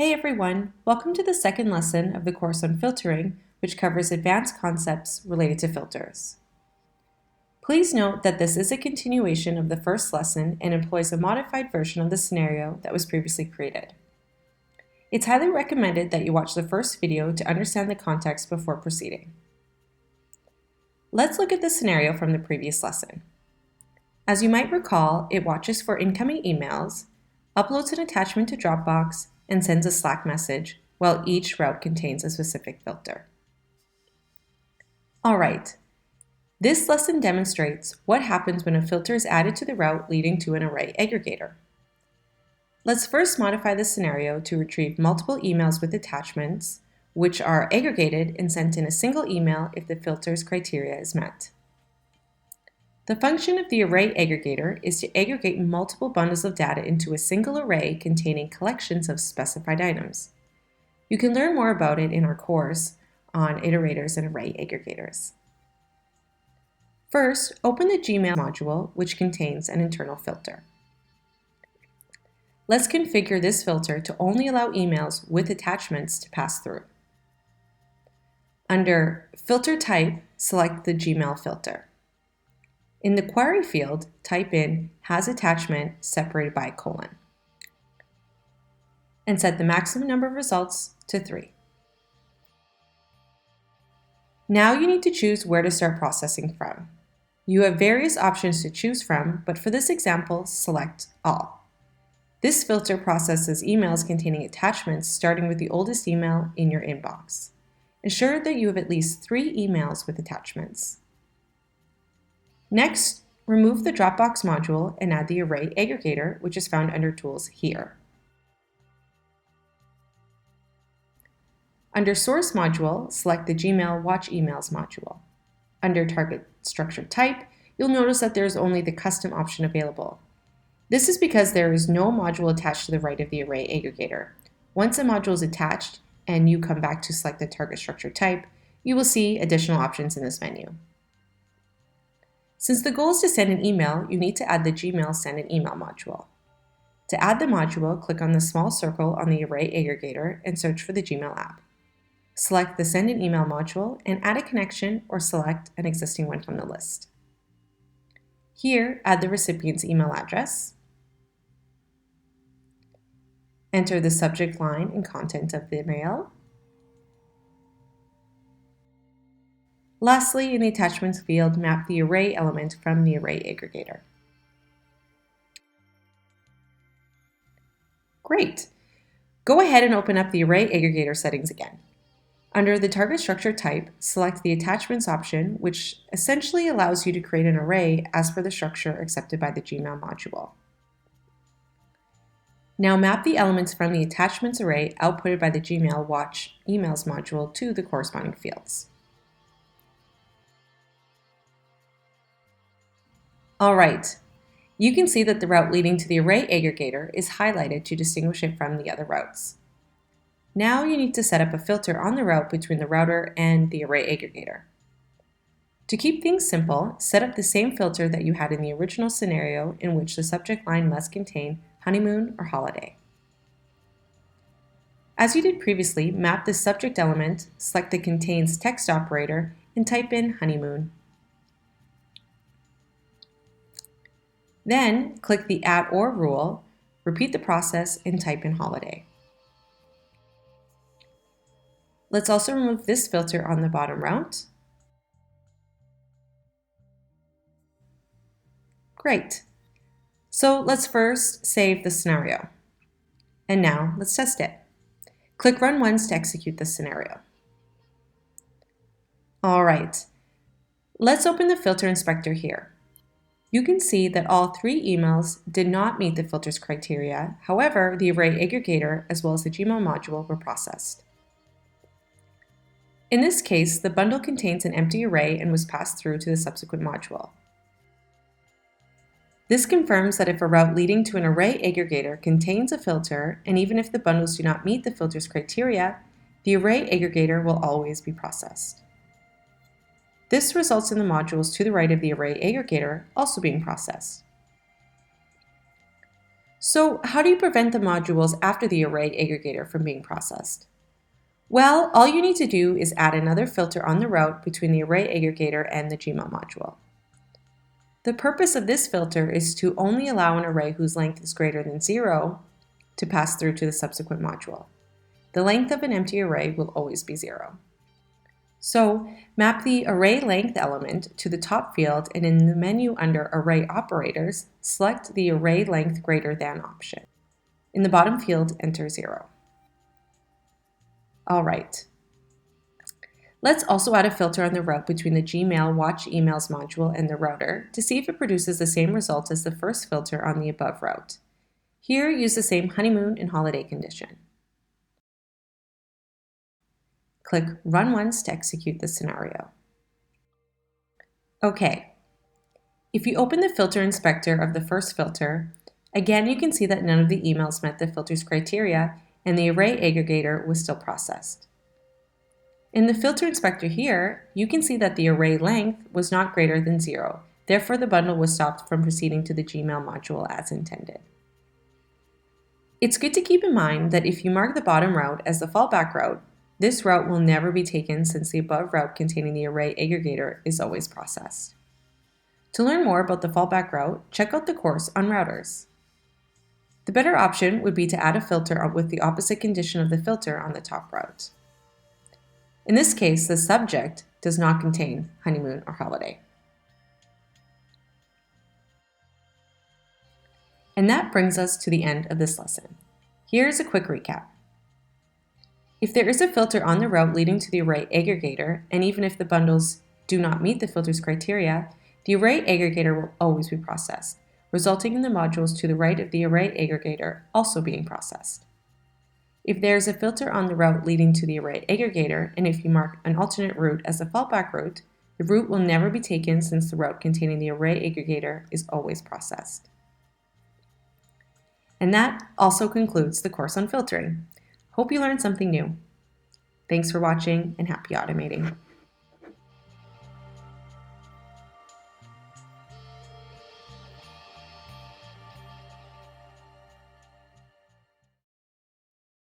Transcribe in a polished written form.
Hey everyone, welcome to the second lesson of the course on filtering, which covers advanced concepts related to filters. Please note that this is a continuation of the first lesson and employs a modified version of the scenario that was previously created. It's highly recommended that you watch the first video to understand the context before proceeding. Let's look at the scenario from the previous lesson. As you might recall, it watches for incoming emails, uploads an attachment to Dropbox, and sends a Slack message, while each route contains a specific filter. All right, this lesson demonstrates what happens when a filter is added to the route leading to an array aggregator. Let's first modify the scenario to retrieve multiple emails with attachments, which are aggregated and sent in a single email if the filter's criteria is met. The function of the array aggregator is to aggregate multiple bundles of data into a single array containing collections of specified items. You can learn more about it in our course on iterators and array aggregators. First, open the Gmail module, which contains an internal filter. Let's configure this filter to only allow emails with attachments to pass through. Under Filter Type, select the Gmail filter. In the query field, type in has attachment separated by a colon and set the maximum number of results to 3. Now you need to choose where to start processing from. You have various options to choose from, but for this example, select All. This filter processes emails containing attachments starting with the oldest email in your inbox. Ensure that you have at least 3 emails with attachments. Next, remove the Dropbox module and add the array aggregator, which is found under Tools here. Under Source module, select the Gmail Watch Emails module. Under Target Structure Type, you'll notice that there is only the Custom option available. This is because there is no module attached to the right of the array aggregator. Once a module is attached and you come back to select the Target Structure Type, you will see additional options in this menu. Since the goal is to send an email, you need to add the Gmail Send an Email module. To add the module, click on the small circle on the array aggregator and search for the Gmail app. Select the Send an Email module and add a connection or select an existing one from the list. Here, add the recipient's email address. Enter the subject line and content of the mail. Lastly, in the Attachments field, map the array element from the array aggregator. Great! Go ahead and open up the array aggregator settings again. Under the Target Structure Type, select the Attachments option, which essentially allows you to create an array as per the structure accepted by the Gmail module. Now map the elements from the Attachments array outputted by the Gmail Watch Emails module to the corresponding fields. All right, you can see that the route leading to the array aggregator is highlighted to distinguish it from the other routes. Now you need to set up a filter on the route between the router and the array aggregator. To keep things simple, set up the same filter that you had in the original scenario in which the subject line must contain honeymoon or holiday. As you did previously, map the subject element, select the contains text operator, and type in honeymoon. Then, click the @or rule, repeat the process, and type in holiday. Let's also remove this filter on the bottom route. Great. So let's first save the scenario. And now let's test it. Click Run Once to execute the scenario. All right. Let's open the filter inspector here. You can see that all 3 emails did not meet the filter's criteria. However, the array aggregator as well as the Gmail module were processed. In this case, the bundle contains an empty array and was passed through to the subsequent module. This confirms that if a route leading to an array aggregator contains a filter, and even if the bundles do not meet the filter's criteria, the array aggregator will always be processed. This results in the modules to the right of the array aggregator also being processed. So how do you prevent the modules after the array aggregator from being processed? Well, all you need to do is add another filter on the route between the array aggregator and the Gmail module. The purpose of this filter is to only allow an array whose length is greater than 0 to pass through to the subsequent module. The length of an empty array will always be 0. So map the array length element to the top field, and in the menu under Array Operators, select the Array Length Greater Than option. In the bottom field, enter 0. All right. Let's also add a filter on the route between the Gmail Watch Emails module and the router to see if it produces the same result as the first filter on the above route. Here, use the same honeymoon and holiday condition. Click Run Once to execute the scenario. Okay, if you open the filter inspector of the first filter, again you can see that none of the emails met the filter's criteria and the array aggregator was still processed. In the filter inspector here, you can see that the array length was not greater than 0, therefore the bundle was stopped from proceeding to the Gmail module as intended. It's good to keep in mind that if you mark the bottom route as the fallback route, this route will never be taken since the above route containing the array aggregator is always processed. To learn more about the fallback route, check out the course on routers. The better option would be to add a filter with the opposite condition of the filter on the top route. In this case, the subject does not contain honeymoon or holiday. And that brings us to the end of this lesson. Here's a quick recap. If there is a filter on the route leading to the array aggregator, and even if the bundles do not meet the filter's criteria, the array aggregator will always be processed, resulting in the modules to the right of the array aggregator also being processed. If there is a filter on the route leading to the array aggregator, and if you mark an alternate route as a fallback route, the route will never be taken since the route containing the array aggregator is always processed. And that also concludes the course on filtering. Hope you learned something new. Thanks for watching and happy automating.